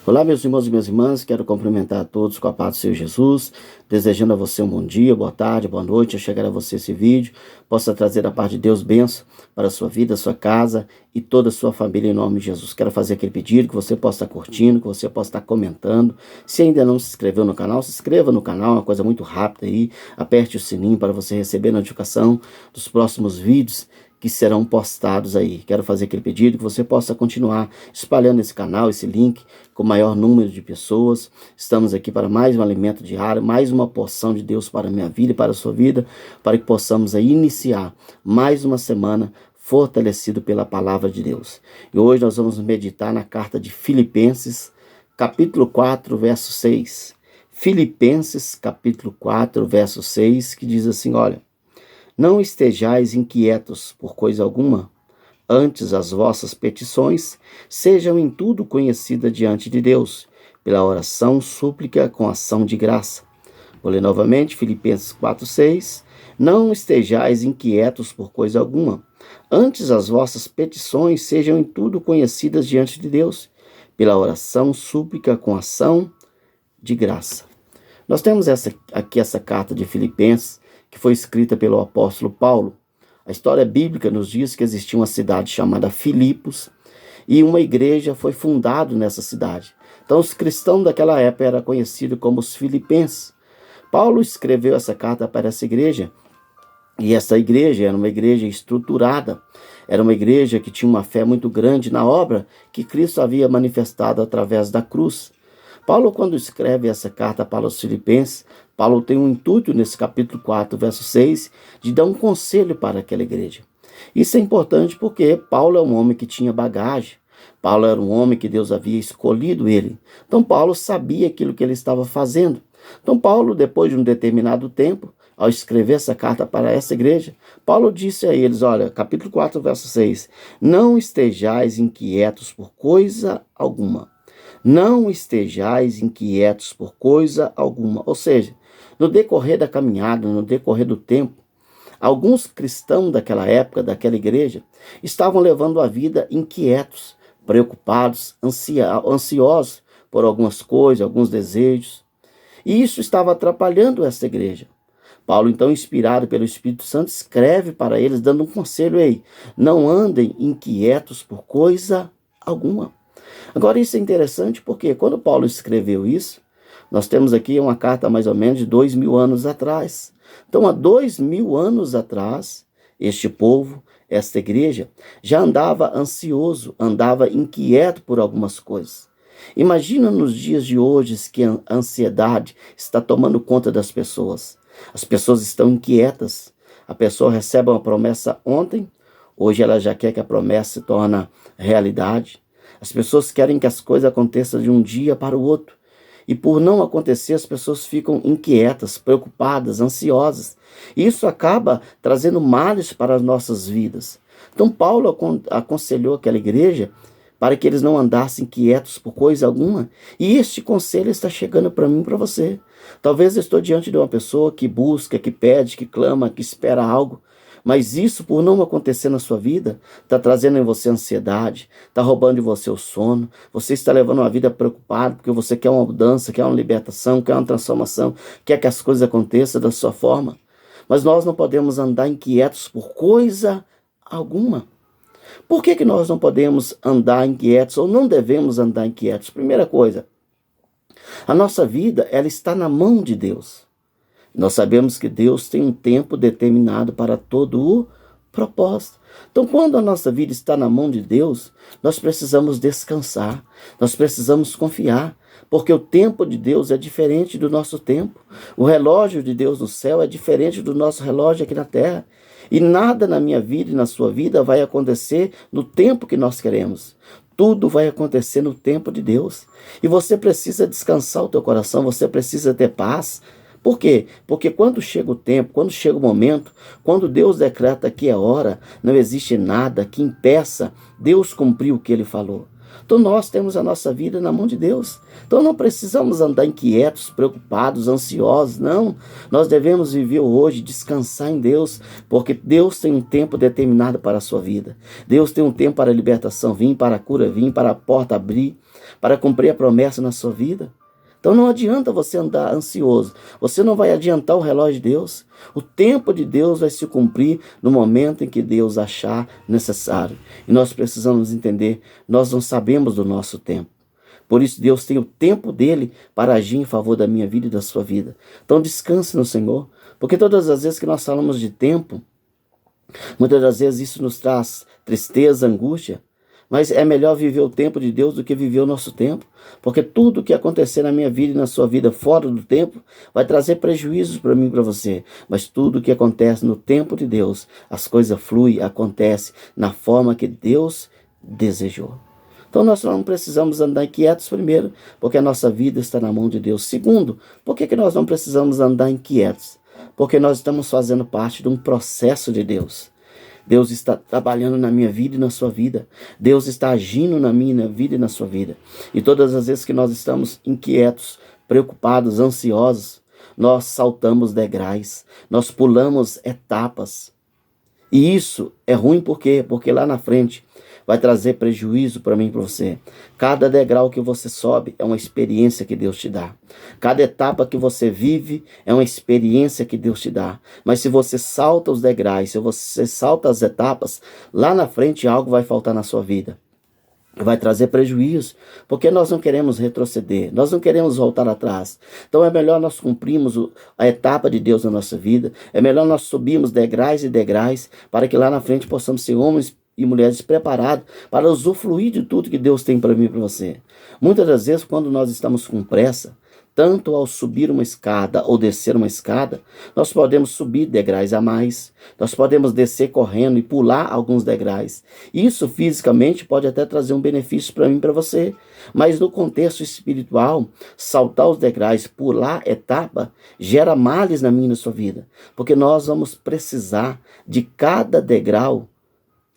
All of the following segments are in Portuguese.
Olá, meus irmãos e minhas irmãs, quero cumprimentar a todos com a paz do Senhor Jesus, desejando a você um bom dia, boa tarde, boa noite, ao chegar a você esse vídeo, possa trazer a paz de Deus, bênção para a sua vida, a sua casa e toda a sua família, em nome de Jesus. Quero fazer aquele pedido que você possa estar curtindo, que você possa estar comentando. Se ainda não se inscreveu no canal, se inscreva no canal, é uma coisa muito rápida aí, aperte o sininho para você receber a notificação dos próximos vídeos que serão postados aí. Quero fazer aquele pedido que você possa continuar espalhando esse canal, esse link, com o maior número de pessoas. Estamos aqui para mais um alimento diário, mais uma porção de Deus para a minha vida e para a sua vida, para que possamos aí iniciar mais uma semana fortalecido pela palavra de Deus. E hoje nós vamos meditar na carta de Filipenses, capítulo 4, verso 6. Filipenses, capítulo 4, verso 6, que diz assim, olha: não estejais inquietos por coisa alguma, antes as vossas petições sejam em tudo conhecidas diante de Deus, pela oração, súplica com ação de graça. Vou ler novamente, Filipenses 4,6. Não estejais inquietos por coisa alguma, antes as vossas petições sejam em tudo conhecidas diante de Deus, pela oração, súplica com ação de graça. Nós temos aqui essa carta de Filipenses, que foi escrita pelo apóstolo Paulo. A história bíblica nos diz que existia uma cidade chamada Filipos e uma igreja foi fundada nessa cidade. Então os cristãos daquela época eram conhecidos como os filipenses. Paulo escreveu essa carta para essa igreja e essa igreja era uma igreja estruturada, era uma igreja que tinha uma fé muito grande na obra que Cristo havia manifestado através da cruz. Paulo, quando escreve essa carta para os filipenses, Paulo tem um intuito nesse capítulo 4, verso 6, de dar um conselho para aquela igreja. Isso é importante porque Paulo é um homem que tinha bagagem. Paulo era um homem que Deus havia escolhido ele. Então Paulo sabia aquilo que ele estava fazendo. Então Paulo, depois de um determinado tempo, ao escrever essa carta para essa igreja, Paulo disse a eles, olha, capítulo 4, verso 6, não estejais inquietos por coisa alguma. Não estejais inquietos por coisa alguma. Ou seja, no decorrer da caminhada, no decorrer do tempo, alguns cristãos daquela época, daquela igreja, estavam levando a vida inquietos, preocupados, ansiosos por algumas coisas, alguns desejos. E isso estava atrapalhando essa igreja. Paulo, então, inspirado pelo Espírito Santo, escreve para eles, dando um conselho aí: não andem inquietos por coisa alguma. Agora, isso é interessante porque quando Paulo escreveu isso, nós temos aqui uma carta mais ou menos de 2000 anos atrás. Então, há 2000 anos atrás, este povo, esta igreja, já andava ansioso, andava inquieto por algumas coisas. Imagina nos dias de hoje que a ansiedade está tomando conta das pessoas. As pessoas estão inquietas. A pessoa recebe uma promessa ontem, hoje ela já quer que a promessa se torne realidade. As pessoas querem que as coisas aconteçam de um dia para o outro. E por não acontecer, as pessoas ficam inquietas, preocupadas, ansiosas. E isso acaba trazendo males para as nossas vidas. Então Paulo aconselhou aquela igreja para que eles não andassem quietos por coisa alguma. E este conselho está chegando para mim e para você. Talvez eu estou diante de uma pessoa que busca, que pede, que clama, que espera algo. Mas isso, por não acontecer na sua vida, está trazendo em você ansiedade, está roubando de você o sono, você está levando uma vida preocupada porque você quer uma mudança, quer uma libertação, quer uma transformação, quer que as coisas aconteçam da sua forma. Mas nós não podemos andar inquietos por coisa alguma. Por que nós não podemos andar inquietos ou não devemos andar inquietos? Primeira coisa, a nossa vida ela está na mão de Deus. Nós sabemos que Deus tem um tempo determinado para todo o propósito. Então, quando a nossa vida está na mão de Deus, nós precisamos descansar, nós precisamos confiar, porque o tempo de Deus é diferente do nosso tempo. O relógio de Deus no céu é diferente do nosso relógio aqui na terra. E nada na minha vida e na sua vida vai acontecer no tempo que nós queremos. Tudo vai acontecer no tempo de Deus. E você precisa descansar o teu coração, você precisa ter paz. Por quê? Porque quando chega o tempo, quando chega o momento, quando Deus decreta que é hora, não existe nada que impeça Deus cumprir o que Ele falou. Então nós temos a nossa vida na mão de Deus. Então não precisamos andar inquietos, preocupados, ansiosos, não. Nós devemos viver hoje, descansar em Deus, porque Deus tem um tempo determinado para a sua vida. Deus tem um tempo para a libertação vir, para a cura vir, para a porta abrir, para cumprir a promessa na sua vida. Então não adianta você andar ansioso. Você não vai adiantar o relógio de Deus. O tempo de Deus vai se cumprir no momento em que Deus achar necessário. E nós precisamos entender, nós não sabemos do nosso tempo. Por isso Deus tem o tempo dele para agir em favor da minha vida e da sua vida. Então descanse no Senhor. Porque todas as vezes que nós falamos de tempo, muitas das vezes isso nos traz tristeza, angústia. Mas é melhor viver o tempo de Deus do que viver o nosso tempo. Porque tudo que acontecer na minha vida e na sua vida fora do tempo vai trazer prejuízos para mim e para você. Mas tudo que acontece no tempo de Deus, as coisas fluem, acontecem na forma que Deus desejou. Então nós não precisamos andar inquietos primeiro, porque a nossa vida está na mão de Deus. Segundo, por que nós não precisamos andar inquietos? Porque nós estamos fazendo parte de um processo de Deus. Deus está trabalhando na minha vida e na sua vida. Deus está agindo na minha vida e na sua vida. E todas as vezes que nós estamos inquietos, preocupados, ansiosos, nós saltamos degraus, nós pulamos etapas. E isso é ruim por quê? Porque lá na frente vai trazer prejuízo para mim e para você. Cada degrau que você sobe é uma experiência que Deus te dá. Cada etapa que você vive é uma experiência que Deus te dá. Mas se você salta os degraus, se você salta as etapas, lá na frente algo vai faltar na sua vida. Vai trazer prejuízo, porque nós não queremos retroceder, nós não queremos voltar atrás. Então é melhor nós cumprirmos a etapa de Deus na nossa vida, é melhor nós subirmos degraus e degraus, para que lá na frente possamos ser homens e mulheres preparados para usufruir de tudo que Deus tem para mim e para você. Muitas das vezes, quando nós estamos com pressa, tanto ao subir uma escada ou descer uma escada, nós podemos subir degraus a mais, nós podemos descer correndo e pular alguns degraus. Isso fisicamente pode até trazer um benefício para mim e para você, mas no contexto espiritual, saltar os degraus, pular etapa, gera males na minha e na sua vida, porque nós vamos precisar de cada degrau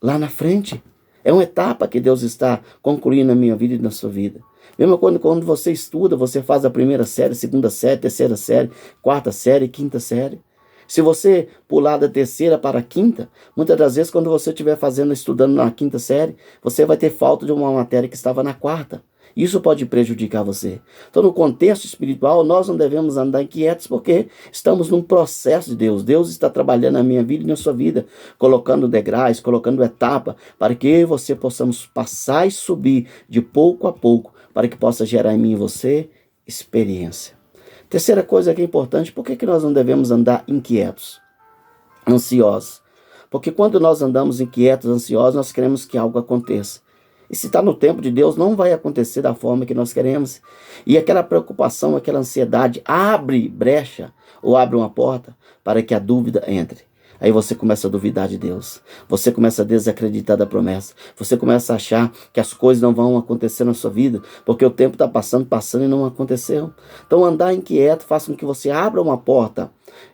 lá na frente. É uma etapa que Deus está concluindo na minha vida e na sua vida. Mesmo quando você estuda, você faz a primeira série, segunda série, terceira série, quarta série, quinta série. Se você pular da terceira para a quinta, muitas das vezes quando você estiver estudando na quinta série, você vai ter falta de uma matéria que estava na quarta. Isso pode prejudicar você. Então, no contexto espiritual, nós não devemos andar inquietos porque estamos num processo de Deus. Deus está trabalhando na minha vida e na sua vida, colocando degraus, colocando etapa, para que eu e você possamos passar e subir de pouco a pouco, para que possa gerar em mim e você experiência. Terceira coisa que é importante, por que nós não devemos andar inquietos, ansiosos? Porque quando nós andamos inquietos, ansiosos, nós queremos que algo aconteça. E se está no tempo de Deus, não vai acontecer da forma que nós queremos. E aquela preocupação, aquela ansiedade abre brecha ou abre uma porta para que a dúvida entre. Aí você começa a duvidar de Deus. Você começa a desacreditar da promessa. Você começa a achar que as coisas não vão acontecer na sua vida, porque o tempo está passando e não aconteceu. Então andar inquieto faz com que você abra uma porta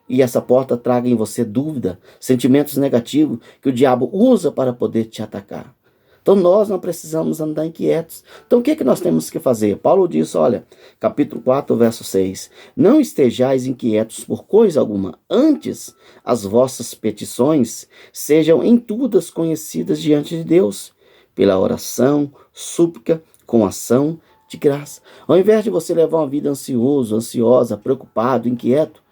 e essa porta traga em você dúvida, sentimentos negativos que o diabo usa para poder te atacar. Então nós não precisamos andar inquietos. Então o que nós temos que fazer? Paulo diz, olha, capítulo 4, verso 6. Não estejais inquietos por coisa alguma. Antes, as vossas petições sejam em todas conhecidas diante de Deus, pela oração, súplica, com ação de graça. Ao invés de você levar uma vida ansioso, ansiosa, preocupado, inquieto,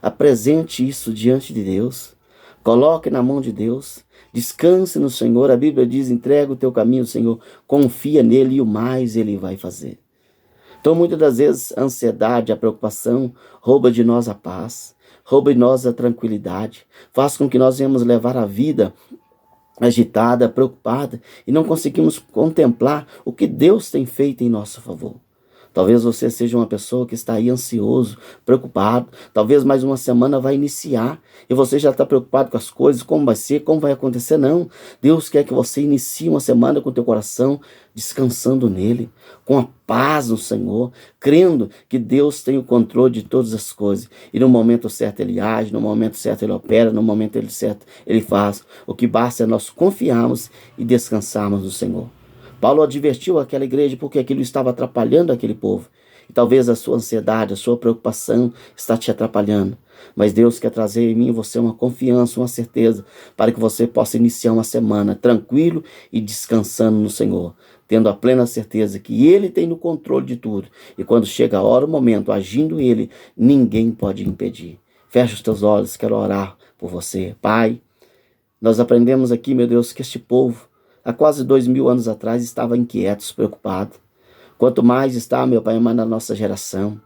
apresente isso diante de Deus. Coloque na mão de Deus. Descanse no Senhor. A Bíblia diz, entrega o teu caminho ao Senhor. Confia nele e o mais ele vai fazer. Então, muitas das vezes, a ansiedade, a preocupação rouba de nós a paz, rouba de nós a tranquilidade, faz com que nós venhamos levar a vida agitada, preocupada e não conseguimos contemplar o que Deus tem feito em nosso favor. Talvez você seja uma pessoa que está aí ansioso, preocupado. Talvez mais uma semana vai iniciar e você já está preocupado com as coisas, como vai ser, como vai acontecer. Não, Deus quer que você inicie uma semana com o teu coração descansando nele, com a paz no Senhor, crendo que Deus tem o controle de todas as coisas. E no momento certo ele age, no momento certo ele opera, no momento certo ele faz. O que basta é nós confiarmos e descansarmos no Senhor. Paulo advertiu aquela igreja porque aquilo estava atrapalhando aquele povo. E talvez a sua ansiedade, a sua preocupação está te atrapalhando. Mas Deus quer trazer em mim e você uma confiança, uma certeza, para que você possa iniciar uma semana tranquilo e descansando no Senhor. tendo a plena certeza que Ele tem no controle de tudo. E quando chega a hora, o momento, agindo Ele, ninguém pode impedir. Fecha os teus olhos, quero orar por você. Pai, nós aprendemos aqui, meu Deus, que este povo, há quase 2000 anos atrás, estava inquieto, preocupado. Quanto mais está, meu Pai, mais na nossa geração.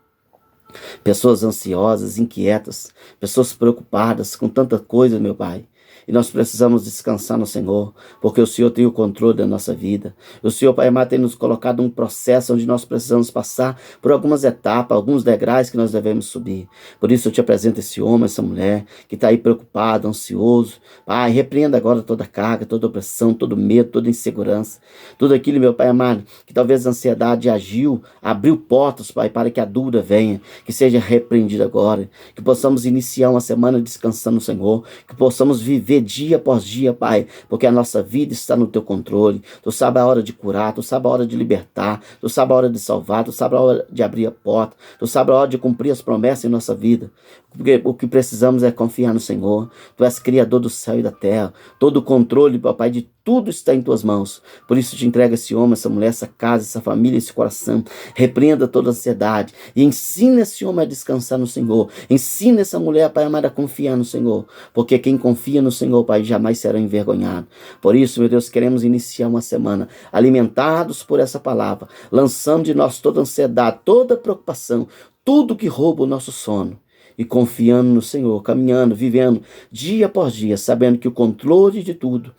Pessoas ansiosas, inquietas, pessoas preocupadas com tanta coisa, meu Pai. E nós precisamos descansar no Senhor, porque o Senhor tem o controle da nossa vida. O Senhor, Pai amado, tem nos colocado um processo onde nós precisamos passar por algumas etapas, alguns degraus que nós devemos subir. Por isso eu te apresento esse homem, essa mulher, que está aí preocupado, ansioso. Pai, repreenda agora toda carga, toda opressão, todo medo, toda insegurança. Tudo aquilo, meu Pai amado, que talvez a ansiedade agiu, abriu portas, Pai, para que a dúvida venha, que seja repreendida agora. Que possamos iniciar uma semana descansando no Senhor, que possamos viver dia após dia, Pai, porque a nossa vida está no teu controle. Tu sabe a hora de curar, tu sabe a hora de libertar, tu sabe a hora de salvar, tu sabe a hora de abrir a porta, tu sabe a hora de cumprir as promessas em nossa vida. Porque o que precisamos é confiar no Senhor. Tu és Criador do céu e da terra. Todo o controle, Papai, de tudo está em tuas mãos. Por isso te entrega esse homem, essa mulher, essa casa, essa família, esse coração. Repreenda toda a ansiedade e ensina esse homem a descansar no Senhor. Ensina essa mulher, Pai amado, a confiar no Senhor. Porque quem confia no Senhor, Pai, jamais será envergonhado. Por isso, meu Deus, queremos iniciar uma semana alimentados por essa palavra, lançando de nós toda ansiedade, toda preocupação, tudo que rouba o nosso sono. E confiando no Senhor, caminhando, vivendo dia após dia, sabendo que o controle de tudo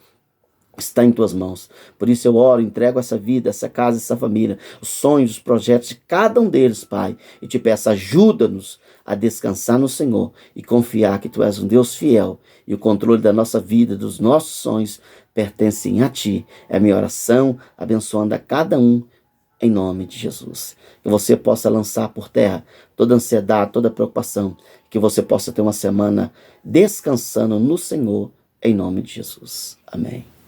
está em tuas mãos. Por isso eu oro, entrego essa vida, essa casa, essa família, os sonhos, os projetos de cada um deles, Pai. E te peço, ajuda-nos a descansar no Senhor e confiar que Tu és um Deus fiel e o controle da nossa vida, dos nossos sonhos, pertencem a Ti. É a minha oração, abençoando a cada um, em nome de Jesus. Que você possa lançar por terra toda ansiedade, toda preocupação. Que você possa ter uma semana descansando no Senhor, em nome de Jesus. Amém.